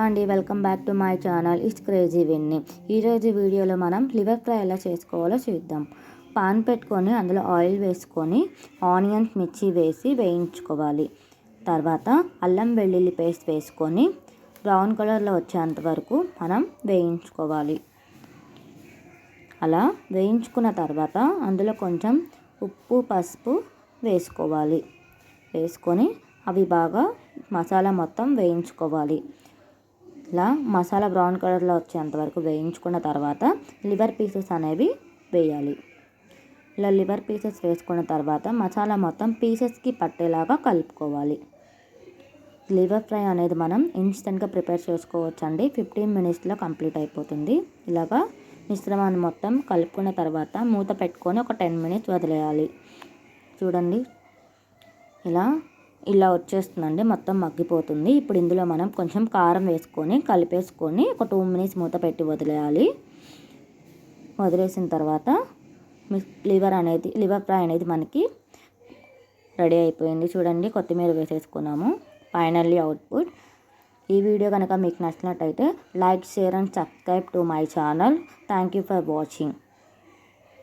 అండి welcome back to my channel it's crazy Winnie. ఈరోజు వీడియోలో మనం లివర్ ఫ్రై ఎలా చేసుకోవాలో చూద్దాం. పాన్ పెట్టుకొని అందులో ఆయిల్ వేసుకొని ఆనియన్స్ మిర్చి వేసి వేయించుకోవాలి. తర్వాత అల్లం వెల్లుల్లి పేస్ట్ వేసుకొని బ్రౌన్ కలర్లో వచ్చేంత వరకు మనం వేయించుకోవాలి. అలా వేయించుకున్న తర్వాత అందులో కొంచెం ఉప్పు పసుపు వేసుకోవాలి. వేసుకొని అవి బాగా మసాలా మొత్తం వేయించుకోవాలి. ఇలా మసాలా బ్రౌన్ కలర్లో వచ్చేంత వరకు వేయించుకున్న తర్వాత లివర్ పీసెస్ అనేవి వేయాలి. ఇలా లివర్ పీసెస్ వేసుకున్న తర్వాత మసాలా మొత్తం పీసెస్కి పట్టేలాగా కలుపుకోవాలి. లివర్ ఫ్రై అనేది మనం ఇన్స్టెంట్గా ప్రిపేర్ చేసుకోవచ్చు అండి. 15 మినిట్స్లో కంప్లీట్ అయిపోతుంది. ఇలాగా మిశ్రమాన్ని మొత్తం కలుపుకున్న తర్వాత మూత పెట్టుకొని ఒక 10 మినిట్స్ వదిలేయాలి. చూడండి ఇలా వచ్చేస్తుందండి, మొత్తం మగ్గిపోతుంది. ఇప్పుడు ఇందులో మనం కొంచెం కారం వేసుకొని కలిపేసుకొని ఒక 2 మినిట్స్ మూత పెట్టి వదిలేయాలి. వదిలేసిన తర్వాత లివర్ ఫ్రై అనేది మనకి రెడీ అయిపోయింది. చూడండి, కొత్తిమీర వేసేసుకున్నాము. Finally output. ఈ వీడియో కనుక మీకు నచ్చినట్టయితే like, share and subscribe to my channel. Thank you for watching.